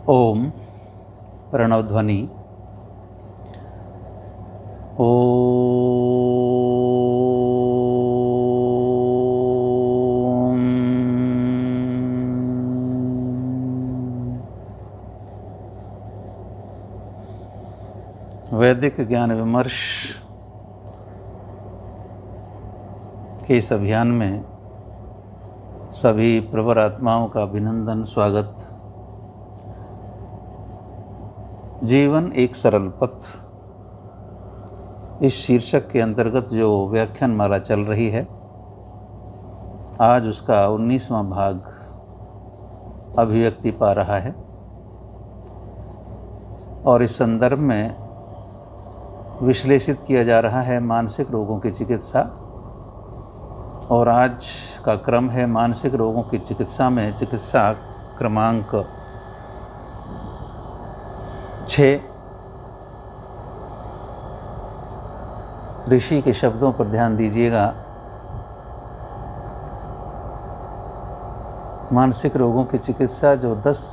ओम प्रणव ध्वनि ओम। वैदिक ज्ञान विमर्श के इस अभियान में सभी प्रवर आत्माओं का अभिनंदन, स्वागत। जीवन एक सरल पथ, इस शीर्षक के अंतर्गत जो व्याख्यान माला चल रही है, आज उसका 19वां भाग अभिव्यक्ति पा रहा है और इस संदर्भ में विश्लेषित किया जा रहा है मानसिक रोगों की चिकित्सा। और आज का क्रम है मानसिक रोगों की चिकित्सा में चिकित्सा क्रमांक 6। ऋषि के शब्दों पर ध्यान दीजिएगा। मानसिक रोगों की चिकित्सा जो 10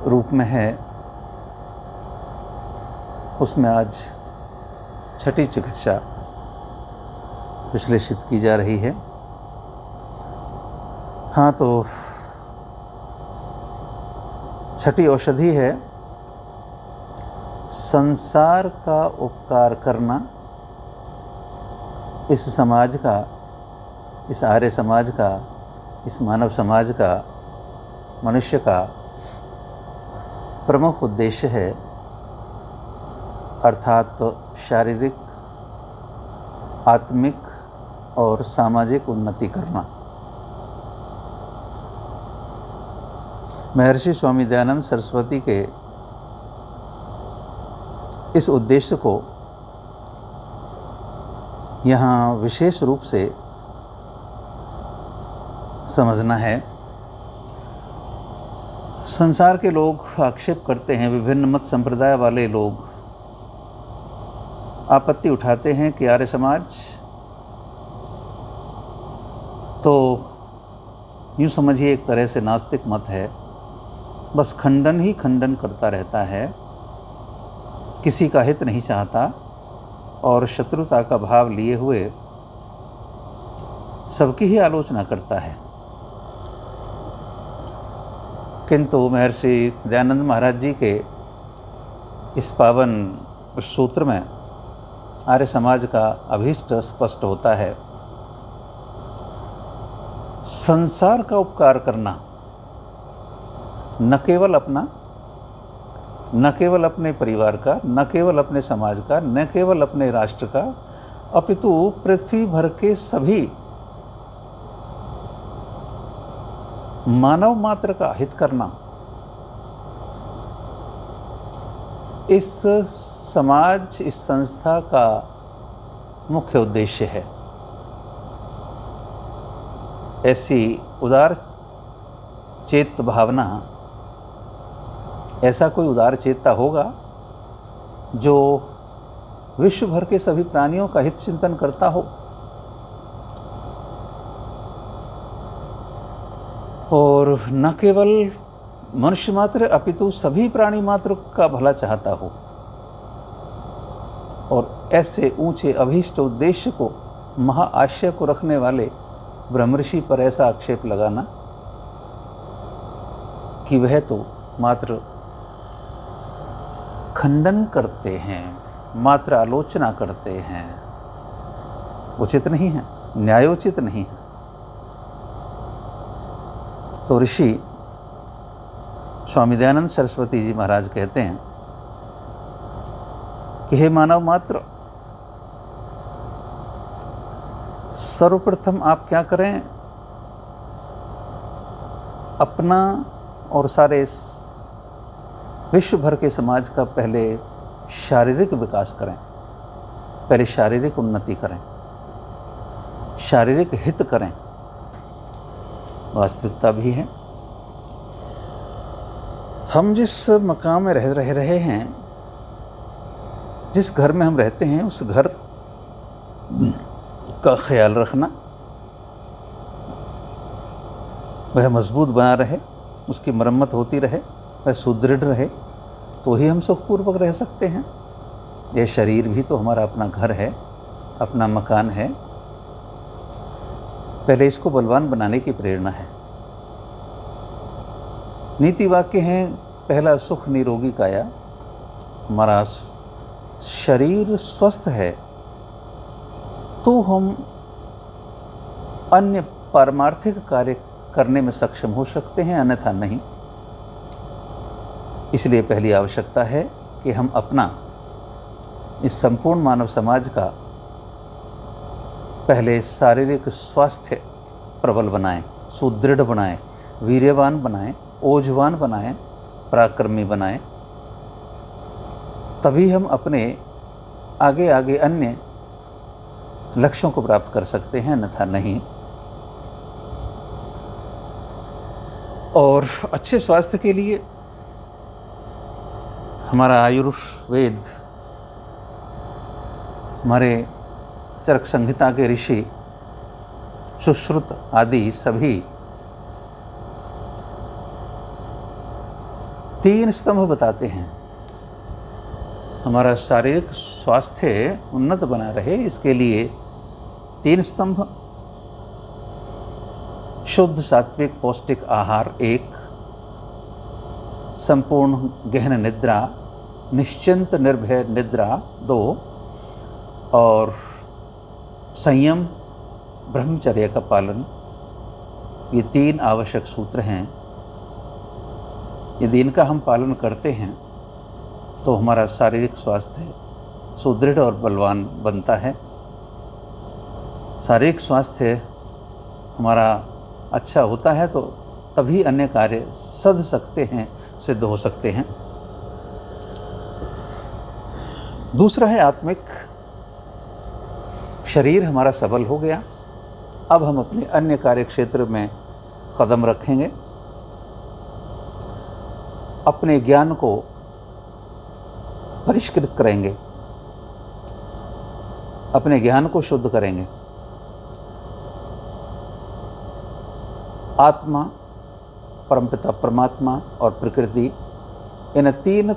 रूप में है, उसमें आज छठी चिकित्सा विश्लेषित की जा रही है। हाँ, तो छठी औषधि है संसार का उपकार करना। इस समाज का, इस आर्य समाज का, इस मानव समाज का, मनुष्य का प्रमुख उद्देश्य है, अर्थात शारीरिक, आत्मिक और सामाजिक उन्नति करना। महर्षि स्वामी दयानंद सरस्वती के इस उद्देश्य को यहाँ विशेष रूप से समझना है। संसार के लोग आक्षेप करते हैं, विभिन्न मत संप्रदाय वाले लोग आपत्ति उठाते हैं कि आर्य समाज तो यूँ समझिए एक तरह से नास्तिक मत है, बस खंडन ही खंडन करता रहता है, किसी का हित नहीं चाहता और शत्रुता का भाव लिए हुए सबकी ही आलोचना करता है। किंतु महर्षि दयानंद महाराज जी के इस पावन सूत्र में आर्य समाज का अभीष्ट स्पष्ट होता है। संसार का उपकार करना, न केवल अपना, न केवल अपने परिवार का, न केवल अपने समाज का, न केवल अपने राष्ट्र का, अपितु पृथ्वी भर के सभी मानव मात्र का हित करना, इस समाज, इस संस्था का मुख्य उद्देश्य है। ऐसी उदार चेत भावना, ऐसा कोई उदार चेता होगा जो विश्व भर के सभी प्राणियों का हित चिंतन करता हो और न केवल मनुष्य मात्र अपितु सभी प्राणी मात्र का भला चाहता हो। और ऐसे ऊंचे अभीष्ट उद्देश्य को, महाआशय को रखने वाले ब्रह्मर्षि पर ऐसा आक्षेप लगाना कि वह तो मात्र खंडन करते हैं, मात्र आलोचना करते हैं, उचित नहीं है, न्यायोचित नहीं है। तो ऋषि स्वामी दयानंद सरस्वती जी महाराज कहते हैं कि हे मानव मात्र, सर्वप्रथम आप क्या करें, अपना और सारे विश्व भर के समाज का पहले शारीरिक विकास करें, पहले शारीरिक उन्नति करें, शारीरिक हित करें। वास्तविकता भी है, हम जिस मकान में रह रहे हैं, जिस घर में हम रहते हैं, उस घर का ख्याल रखना, वह मजबूत बना रहे, उसकी मरम्मत होती रहे, वह सुदृढ़ रहे, तो ही हम सुखपूर्वक रह सकते हैं। यह शरीर भी तो हमारा अपना घर है, अपना मकान है। पहले इसको बलवान बनाने की प्रेरणा है। नीति वाक्य हैं, पहला सुख निरोगी काया। हमारा शरीर स्वस्थ है तो हम अन्य पारमार्थिक कार्य करने में सक्षम हो सकते हैं, अन्यथा नहीं। इसलिए पहली आवश्यकता है कि हम अपना इस संपूर्ण मानव समाज का पहले शारीरिक स्वास्थ्य प्रबल बनाएं, सुदृढ़ बनाएं, वीर्यवान बनाएं, ओजवान बनाएं, पराक्रमी बनाएं। तभी हम अपने आगे आगे अन्य लक्ष्यों को प्राप्त कर सकते हैं, अन्यथा नहीं। और अच्छे स्वास्थ्य के लिए हमारा आयुर्वेद, हमारे चरक संहिता के ऋषि, सुश्रुत आदि सभी 3 स्तंभ बताते हैं। हमारा शारीरिक स्वास्थ्य उन्नत बना रहे, इसके लिए 3 स्तंभ: शुद्ध सात्विक पौष्टिक आहार 1, संपूर्ण गहन निद्रा, निश्चिंत निर्भय निद्रा 2, और संयम ब्रह्मचर्य का पालन। ये 3 आवश्यक सूत्र हैं। यदि इनका हम पालन करते हैं तो हमारा शारीरिक स्वास्थ्य सुदृढ़ और बलवान बनता है। शारीरिक स्वास्थ्य हमारा अच्छा होता है तो तभी अन्य कार्य सध सकते हैं, सिद्ध हो सकते हैं। दूसरा है आत्मिक। शरीर हमारा सबल हो गया, अब हम अपने अन्य कार्य क्षेत्र में कदम रखेंगे, अपने ज्ञान को परिष्कृत करेंगे, अपने ज्ञान को शुद्ध करेंगे। आत्मा, परमपिता परमात्मा और प्रकृति, इन 3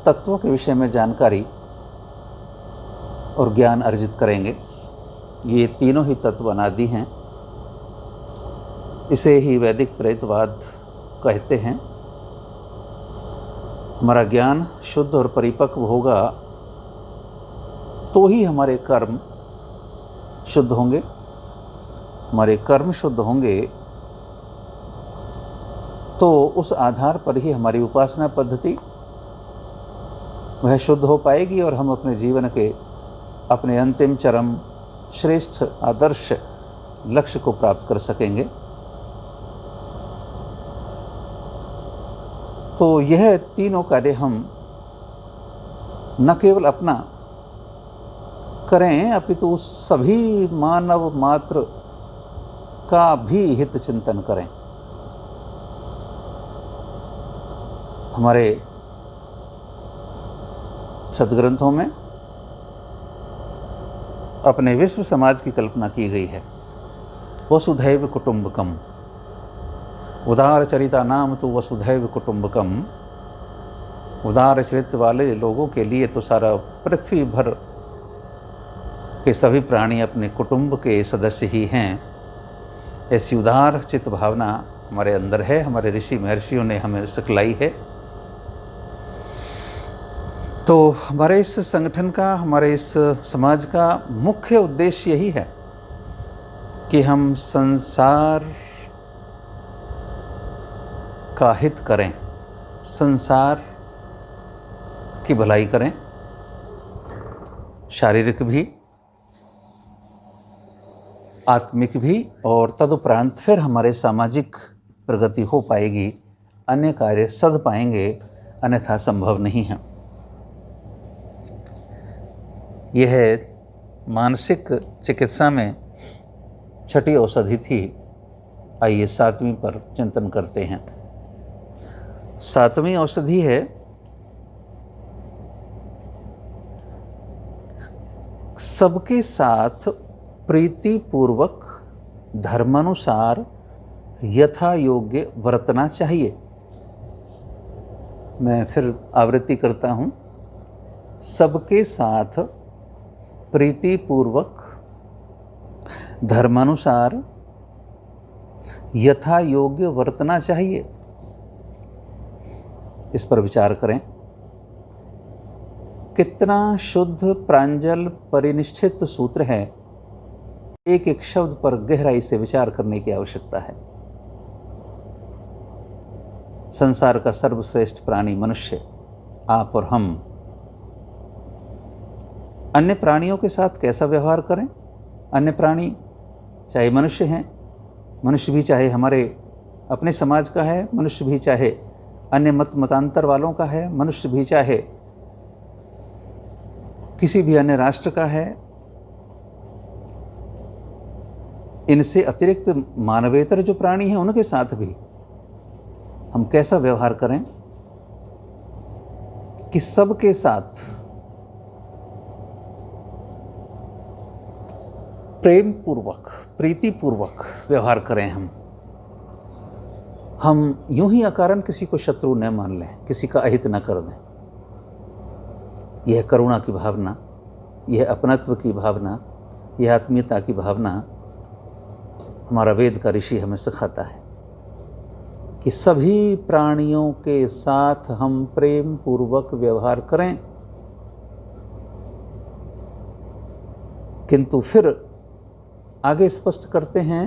तत्वों के विषय में जानकारी और ज्ञान अर्जित करेंगे। ये तीनों ही तत्व अनादि हैं। इसे ही वैदिक त्रैतवाद कहते हैं। हमारा ज्ञान शुद्ध और परिपक्व होगा तो ही हमारे कर्म शुद्ध होंगे। हमारे कर्म शुद्ध होंगे तो उस आधार पर ही हमारी उपासना पद्धति वह शुद्ध हो पाएगी और हम अपने जीवन के अपने अंतिम चरम श्रेष्ठ आदर्श लक्ष्य को प्राप्त कर सकेंगे। तो यह तीनों कार्य हम न केवल अपना करें अपितु सभी मानव मात्र का भी हित चिंतन करें। हमारे सद्ग्रंथों में अपने विश्व समाज की कल्पना की गई है। वसुधैव कुटुंबकम, उदार चरिता नाम तो वसुधैव कुटुंबकम। उदार चरित्र वाले लोगों के लिए तो सारा पृथ्वी भर के सभी प्राणी अपने कुटुंब के सदस्य ही हैं। ऐसी उदार चित्त भावना हमारे अंदर है, हमारे ऋषि महर्षियों ने हमें सिखलाई है। तो हमारे इस संगठन का, हमारे इस समाज का मुख्य उद्देश्य यही है कि हम संसार का हित करें, संसार की भलाई करें, शारीरिक भी, आत्मिक भी, और तदुपरांत फिर हमारे सामाजिक प्रगति हो पाएगी, अन्य कार्य सध पाएंगे, अन्यथा संभव नहीं है। यह मानसिक चिकित्सा में छठी औषधि थी। आइए 7वीं पर चिंतन करते हैं। 7वीं औषधि है सबके साथ प्रीतिपूर्वक धर्मानुसार यथा योग्य बरतना चाहिए। मैं फिर आवृत्ति करता हूँ। सबके साथ प्रीतिपूर्वक धर्मानुसार यथा योग्य वर्तना चाहिए। इस पर विचार करें। कितना शुद्ध प्रांजल परिनिष्ठित सूत्र है। एक एक शब्द पर गहराई से विचार करने की आवश्यकता है। संसार का सर्वश्रेष्ठ प्राणी मनुष्य, आप और हम, अन्य प्राणियों के साथ कैसा व्यवहार करें। अन्य प्राणी चाहे मनुष्य हैं, मनुष्य भी चाहे हमारे अपने समाज का है, मनुष्य भी चाहे अन्य मतांतर वालों का है, मनुष्य भी चाहे किसी भी अन्य राष्ट्र का है, इनसे अतिरिक्त मानवेतर जो प्राणी हैं उनके साथ भी हम कैसा व्यवहार करें कि सबके साथ प्रेम पूर्वक, प्रीतिपूर्वक व्यवहार करें। हम यूं ही अकारण किसी को शत्रु न मान लें, किसी का अहित न कर दें। यह करुणा की भावना, यह अपनत्व की भावना, यह आत्मीयता की भावना हमारा वेद का ऋषि हमें सिखाता है कि सभी प्राणियों के साथ हम प्रेम पूर्वक व्यवहार करें। किंतु फिर आगे स्पष्ट करते हैं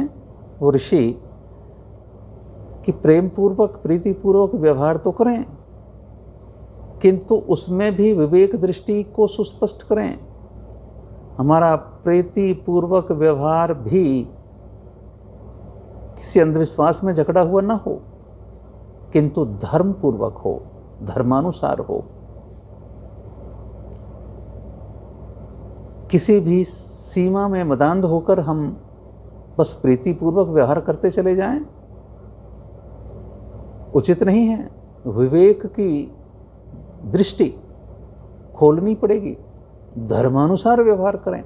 वो ऋषि कि प्रेम पूर्वक, प्रीतिपूर्वक व्यवहार तो करें, किंतु उसमें भी विवेक दृष्टि को सुस्पष्ट करें। हमारा प्रीतिपूर्वक व्यवहार भी किसी अंधविश्वास में जकड़ा हुआ ना हो, किंतु धर्मपूर्वक हो, धर्मानुसार हो। किसी भी सीमा में मदांध होकर हम बस प्रीतिपूर्वक व्यवहार करते चले जाएं, उचित नहीं है। विवेक की दृष्टि खोलनी पड़ेगी, धर्मानुसार व्यवहार करें।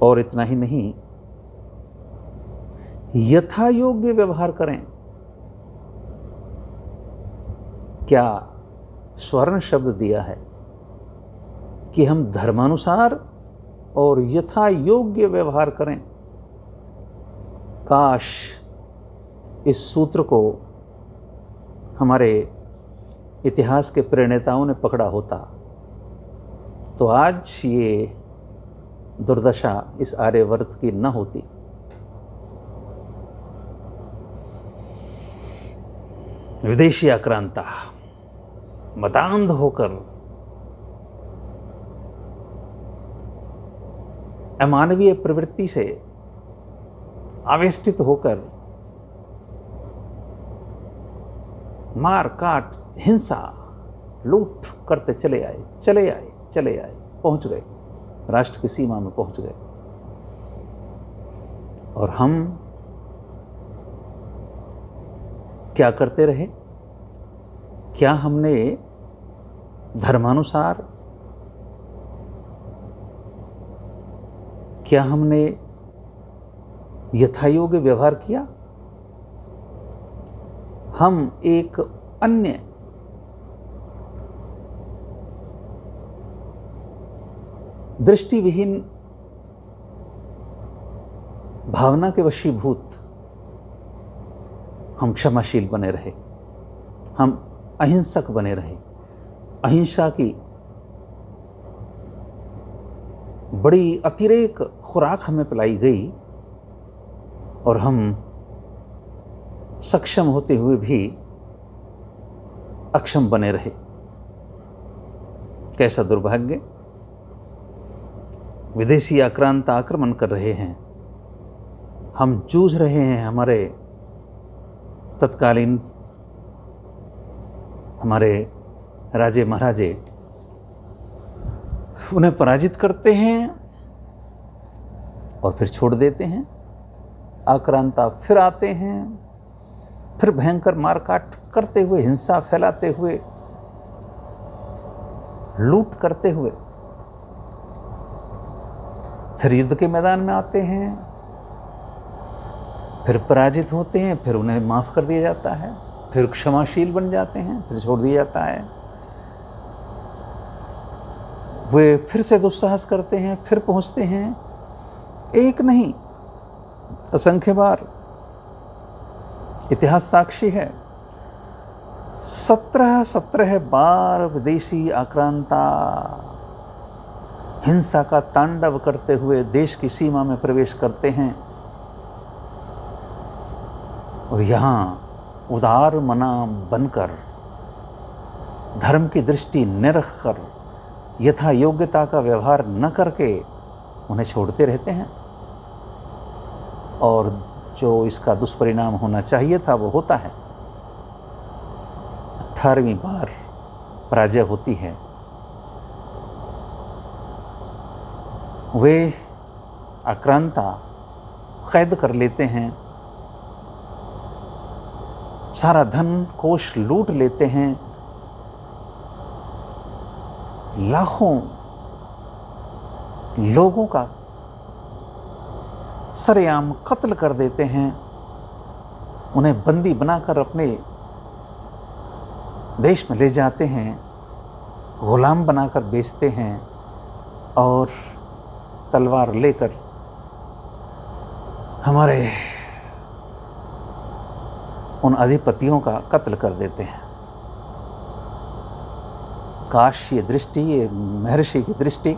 और इतना ही नहीं, यथा योग्य व्यवहार करें। क्या स्वर्ण शब्द दिया है कि हम धर्मानुसार और यथा योग्य व्यवहार करें। काश इस सूत्र को हमारे इतिहास के प्रणेताओं ने पकड़ा होता तो आज ये दुर्दशा इस आर्यवर्त की न होती। विदेशी आक्रांता मतांध होकर, अमानवीय प्रवृत्ति से आवेष्टित होकर मार काट, हिंसा, लूट करते चले आए, पहुंच गए, राष्ट्र की सीमा में पहुंच गए। और हम क्या करते रहे? क्या हमने धर्मानुसार, क्या हमने यथायोग्य व्यवहार किया? हम एक अन्य दृष्टिविहीन भावना के वशीभूत हम क्षमाशील बने रहे, हम अहिंसक बने रहे। अहिंसा की बड़ी अतिरेक खुराक हमें पिलाई गई और हम सक्षम होते हुए भी अक्षम बने रहे। कैसा दुर्भाग्य! विदेशी आक्रांत आक्रमण कर रहे हैं, हम जूझ रहे हैं। हमारे तत्कालीन हमारे राजे महाराजे उन्हें पराजित करते हैं और फिर छोड़ देते हैं। आक्रांता फिर आते हैं, फिर भयंकर मारकाट करते हुए, हिंसा फैलाते हुए, लूट करते हुए फिर युद्ध के मैदान में आते हैं, फिर पराजित होते हैं, फिर उन्हें माफ कर दिया जाता है, फिर क्षमाशील बन जाते हैं, फिर छोड़ दिया जाता है। वे फिर से दुस्साहस करते हैं, फिर पहुंचते हैं, एक नहीं असंख्य बार। इतिहास साक्षी है, 17 बार विदेशी आक्रांता हिंसा का तांडव करते हुए देश की सीमा में प्रवेश करते हैं और यहाँ उदार मना बनकर, धर्म की दृष्टि न रखकर, यथा योग्यता का व्यवहार न करके उन्हें छोड़ते रहते हैं और जो इसका दुष्परिणाम होना चाहिए था वो होता है। 18वीं बार पराजय होती है। वे आक्रांता कैद कर लेते हैं, सारा धन कोष लूट लेते हैं, लाखों लोगों का सरेआम कत्ल कर देते हैं, उन्हें बंदी बनाकर अपने देश में ले जाते हैं, गुलाम बनाकर बेचते हैं और तलवार लेकर हमारे उन अधिपतियों का कत्ल कर देते हैं। काश ये दृष्टि, ये महर्षि की दृष्टि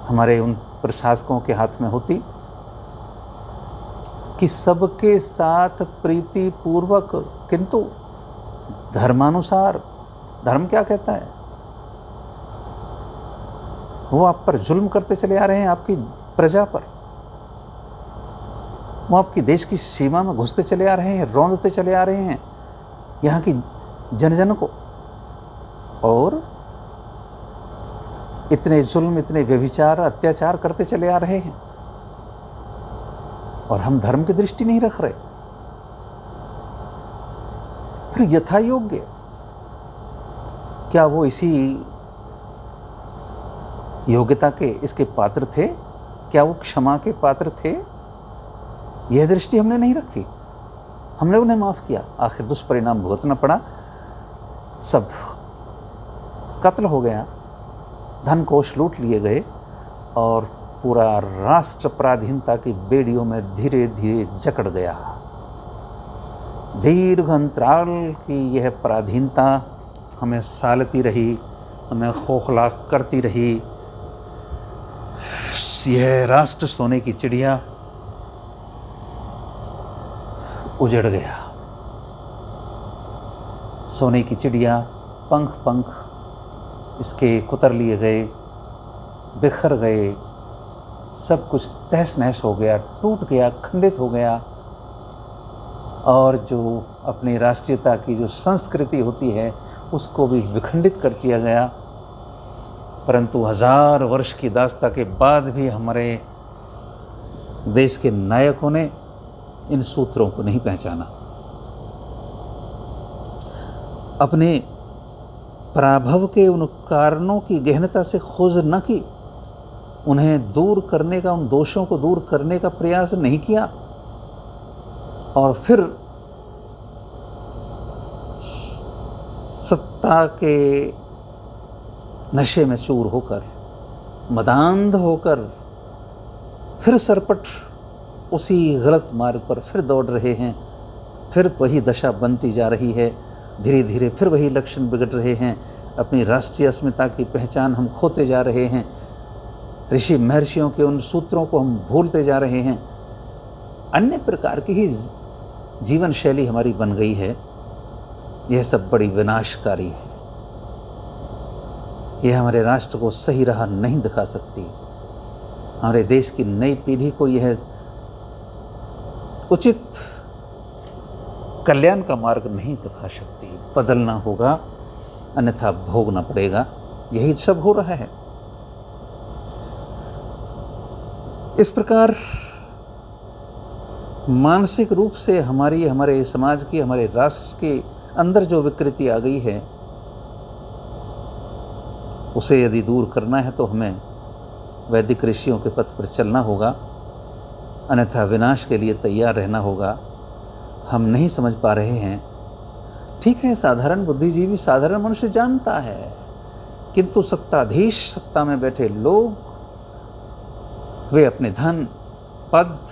हमारे उन प्रशासकों के हाथ में होती कि सबके साथ प्रीति पूर्वक, किंतु धर्मानुसार। धर्म क्या कहता है? वो आप पर जुल्म करते चले आ रहे हैं, आपकी प्रजा पर। वो आपकी देश की सीमा में घुसते चले आ रहे हैं, रौंदते चले आ रहे हैं यहाँ की जन जन को, और इतने जुल्म, इतने व्यभिचार, अत्याचार करते चले आ रहे हैं और हम धर्म की दृष्टि नहीं रख रहे। फिर यथा योग्य, क्या वो इसी योग्यता के, इसके पात्र थे? क्या वो क्षमा के पात्र थे? यह दृष्टि हमने नहीं रखी, हमने उन्हें माफ किया। आखिर दुष्परिणाम भुगतना पड़ा, सब कत्ल हो गया, धन कोष लूट लिए गए और पूरा राष्ट्र पराधीनता की बेड़ियों में धीरे धीरे जकड़ गया। दीर्घ अंतराल की यह पराधीनता हमें सालती रही, हमें खोखला करती रही। यह राष्ट्र सोने की चिड़िया उजड़ गया। सोने की चिड़िया, पंख पंख इसके कुतर लिए गए, बिखर गए, सब कुछ तहस नहस हो गया, टूट गया, खंडित हो गया। और जो अपनी राष्ट्रीयता की जो संस्कृति होती है उसको भी विखंडित कर दिया गया। परंतु 1000 वर्ष की दास्ता के बाद भी हमारे देश के नायकों ने इन सूत्रों को नहीं पहचाना, अपने पराभव के उन कारणों की गहनता से खोज न की, उन्हें दूर करने का, उन दोषों को दूर करने का प्रयास नहीं किया और फिर सत्ता के नशे में चूर होकर, मदांध होकर फिर सरपट उसी गलत मार्ग पर फिर दौड़ रहे हैं। फिर वही दशा बनती जा रही है, धीरे धीरे फिर वही लक्षण बिगड़ रहे हैं। अपनी राष्ट्रीय अस्मिता की पहचान हम खोते जा रहे हैं, ऋषि महर्षियों के उन सूत्रों को हम भूलते जा रहे हैं। अन्य प्रकार की ही जीवन शैली हमारी बन गई है। यह सब बड़ी विनाशकारी है। यह हमारे राष्ट्र को सही राह नहीं दिखा सकती। हमारे देश की नई पीढ़ी को यह उचित कल्याण का मार्ग नहीं दिखा सकती। बदलना होगा, अन्यथा भोगना पड़ेगा। यही सब हो रहा है। इस प्रकार मानसिक रूप से हमारे समाज की, हमारे राष्ट्र के अंदर जो विकृति आ गई है, उसे यदि दूर करना है तो हमें वैदिक ऋषियों के पथ पर चलना होगा, अन्यथा विनाश के लिए तैयार रहना होगा। हम नहीं समझ पा रहे हैं। ठीक है, साधारण बुद्धिजीवी, साधारण मनुष्य जानता है, किंतु सत्ताधीश, सत्ता में बैठे लोग, वे अपने धन, पद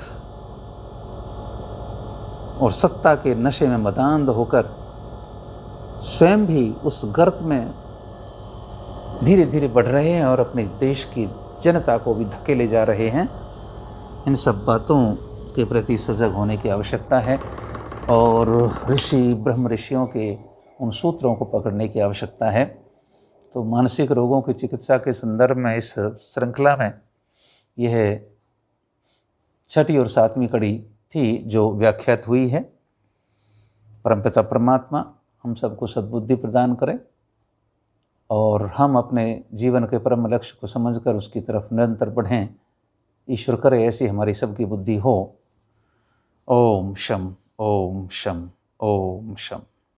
और सत्ता के नशे में मदांध होकर स्वयं भी उस गर्त में धीरे धीरे बढ़ रहे हैं और अपने देश की जनता को भी धकेले जा रहे हैं। इन सब बातों के प्रति सजग होने की आवश्यकता है और ब्रह्म ऋषियों के उन सूत्रों को पकड़ने की आवश्यकता है। तो मानसिक रोगों की चिकित्सा के संदर्भ में इस श्रृंखला में यह छठी और सातवीं कड़ी थी जो व्याख्यात हुई है। परमपिता परमात्मा हम सबको सद्बुद्धि प्रदान करें और हम अपने जीवन के परम लक्ष्य को समझकर उसकी तरफ निरंतर बढ़ें। ईश्वर करे ऐसी हमारी सबकी बुद्धि हो। ओम शम, ओम शम, ओम शम।